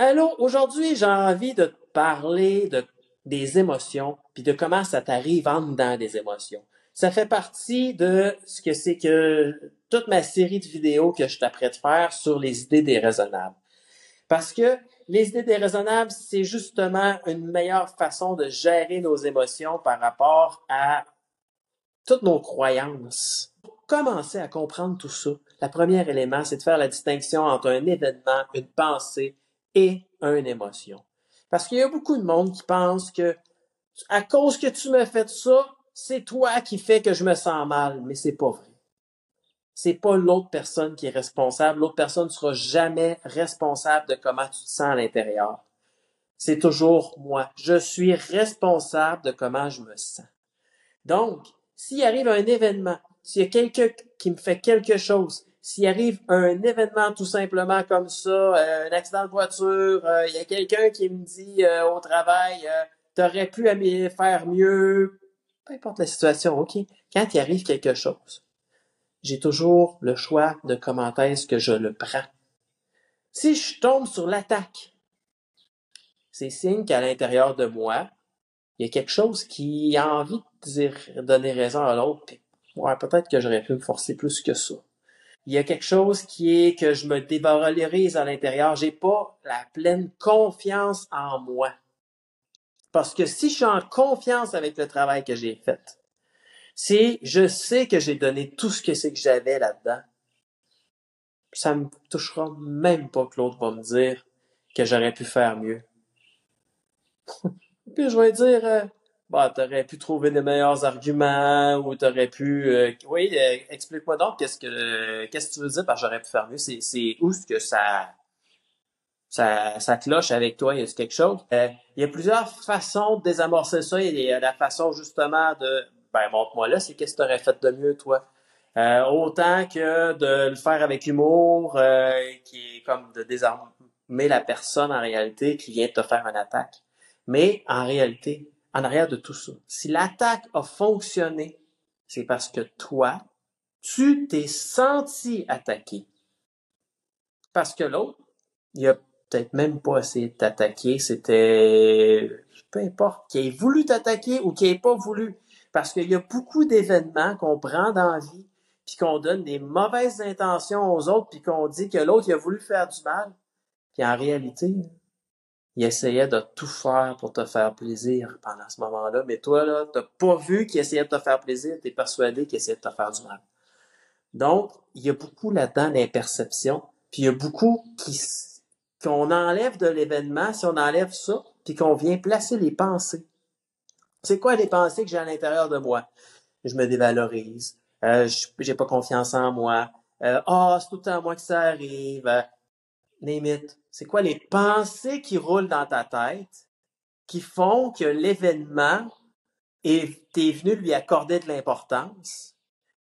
Allô, aujourd'hui, j'ai envie de te parler des émotions, puis de comment ça t'arrive en dedans des émotions. Ça fait partie de ce que c'est que toute ma série de vidéos que je t'apprête de faire sur les idées déraisonnables. Parce que les idées déraisonnables, c'est justement une meilleure façon de gérer nos émotions par rapport à toutes nos croyances. Pour commencer à comprendre tout ça, le premier élément, c'est de faire la distinction entre un événement, une pensée et une émotion. Parce qu'il y a beaucoup de monde qui pense que à cause que tu me fais ça, c'est toi qui fais que je me sens mal, mais c'est pas vrai. C'est pas l'autre personne qui est responsable. L'autre personne ne sera jamais responsable de comment tu te sens à l'intérieur. C'est toujours moi. Je suis responsable de comment je me sens. Donc, s'il arrive un événement, s'il y a quelqu'un qui me fait quelque chose, s'il arrive un événement tout simplement comme ça, un accident de voiture, il y a quelqu'un qui me dit au travail, t'aurais pu faire mieux, peu importe la situation, ok? Quand il arrive quelque chose, j'ai toujours le choix de comment est-ce que je le prends. Si je tombe sur l'attaque, c'est signe qu'à l'intérieur de moi, il y a quelque chose qui a envie de dire, donner raison à l'autre, puis ouais, peut-être que j'aurais pu me forcer plus que ça. Il y a quelque chose qui est que je me dévalorise à l'intérieur. J'ai pas la pleine confiance en moi. Parce que si je suis en confiance avec le travail que j'ai fait, si je sais que j'ai donné tout ce que c'est que j'avais là-dedans, ça me touchera même pas que l'autre va me dire que j'aurais pu faire mieux. Puis je vais dire, bah, t'aurais pu trouver des meilleurs arguments ou t'aurais pu, oui, explique-moi donc qu'est-ce que tu veux dire par j'aurais pu faire mieux. C'est où est-ce que ça cloche avec toi, il y a quelque chose. Il y a plusieurs façons de désamorcer ça. Il y a la façon justement de, ben montre-moi là, c'est qu'est-ce que t'aurais fait de mieux toi. Autant que de le faire avec humour, qui est comme de désarmer la personne en réalité qui vient de te faire une attaque. Mais en réalité, en arrière de tout ça, si l'attaque a fonctionné, c'est parce que toi, tu t'es senti attaqué. Parce que l'autre, il a peut-être même pas essayé de t'attaquer, c'était peu importe, qu'il ait voulu t'attaquer ou qu'il ait pas voulu. Parce qu'il y a beaucoup d'événements qu'on prend dans la vie, puis qu'on donne des mauvaises intentions aux autres, puis qu'on dit que l'autre il a voulu faire du mal. Puis en réalité, il essayait de tout faire pour te faire plaisir pendant ce moment-là, mais toi, là, t'as pas vu qu'il essayait de te faire plaisir, t'es persuadé qu'il essayait de te faire du mal. Donc, il y a beaucoup là-dedans d'imperception, puis il y a beaucoup qu'on enlève de l'événement, si on enlève ça, puis qu'on vient placer les pensées. C'est quoi les pensées que j'ai à l'intérieur de moi? Je me dévalorise, j'ai pas confiance en moi, c'est tout le temps à moi que ça arrive, name it. C'est quoi les pensées qui roulent dans ta tête qui font que l'événement t'es venu lui accorder de l'importance,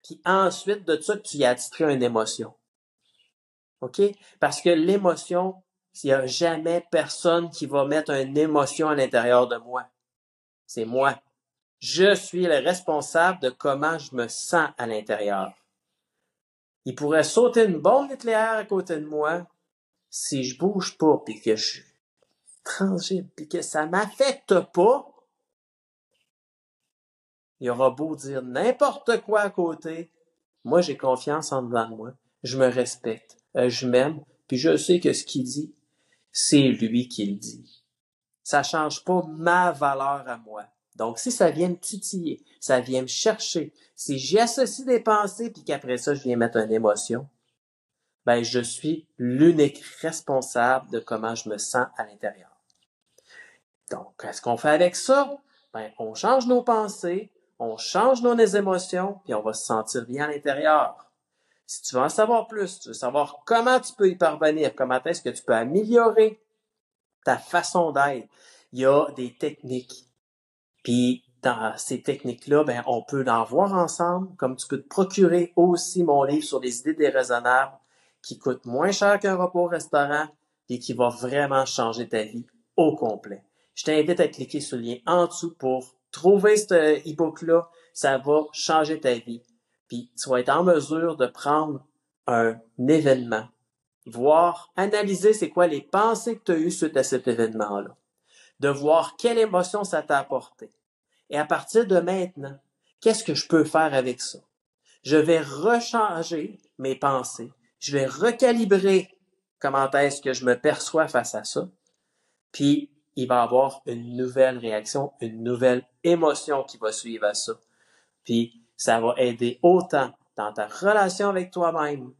puis ensuite de ça, tu y as attitré une émotion. OK? Parce que l'émotion, il n'y a jamais personne qui va mettre une émotion à l'intérieur de moi. C'est moi. Je suis le responsable de comment je me sens à l'intérieur. Il pourrait sauter une bombe nucléaire à côté de moi si je bouge pas puis que je suis transible puis que ça m'affecte pas. Il aura beau dire n'importe quoi à côté. Moi, j'ai confiance en dedans de moi. Je me respecte. Je m'aime. Puis je sais que ce qu'il dit, c'est lui qui le dit. Ça change pas ma valeur à moi. Donc, si ça vient me titiller, ça vient me chercher, si j'y associe des pensées puis qu'après ça, je viens mettre une émotion, ben, je suis l'unique responsable de comment je me sens à l'intérieur. Donc, qu'est-ce qu'on fait avec ça? Ben, on change nos pensées, on change nos émotions, puis on va se sentir bien à l'intérieur. Si tu veux en savoir plus, tu veux savoir comment tu peux y parvenir, comment est-ce que tu peux améliorer ta façon d'être, il y a des techniques. Puis dans ces techniques-là, ben, on peut en voir ensemble, comme tu peux te procurer aussi mon livre sur les idées déraisonnables, qui coûte moins cher qu'un repas au restaurant et qui va vraiment changer ta vie au complet. Je t'invite à cliquer sur le lien en dessous pour trouver ce e-book-là. Ça va changer ta vie. Puis tu vas être en mesure de prendre un événement voir, analyser c'est quoi les pensées que tu as eues suite à cet événement-là, de voir quelle émotion ça t'a apporté. Et à partir de maintenant, qu'est-ce que je peux faire avec ça? Je vais rechanger mes pensées. Je vais recalibrer comment est-ce que je me perçois face à ça. Puis, il va y avoir une nouvelle réaction, une nouvelle émotion qui va suivre à ça. Puis, ça va aider autant dans ta relation avec toi-même,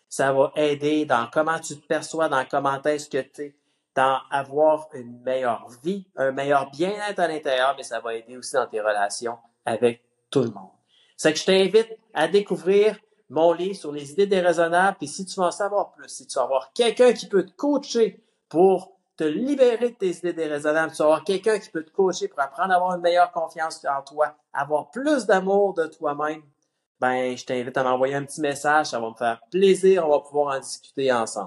ça va aider dans comment tu te perçois, dans comment est-ce que tu es, dans avoir une meilleure vie, un meilleur bien-être à l'intérieur, mais ça va aider aussi dans tes relations avec tout le monde. C'est que je t'invite à découvrir mon livre sur les idées déraisonnables, puis si tu veux en savoir plus, si tu veux avoir quelqu'un qui peut te coacher pour te libérer de tes idées déraisonnables, tu vas avoir quelqu'un qui peut te coacher pour apprendre à avoir une meilleure confiance en toi, avoir plus d'amour de toi-même, ben, je t'invite à m'envoyer un petit message, ça va me faire plaisir, on va pouvoir en discuter ensemble.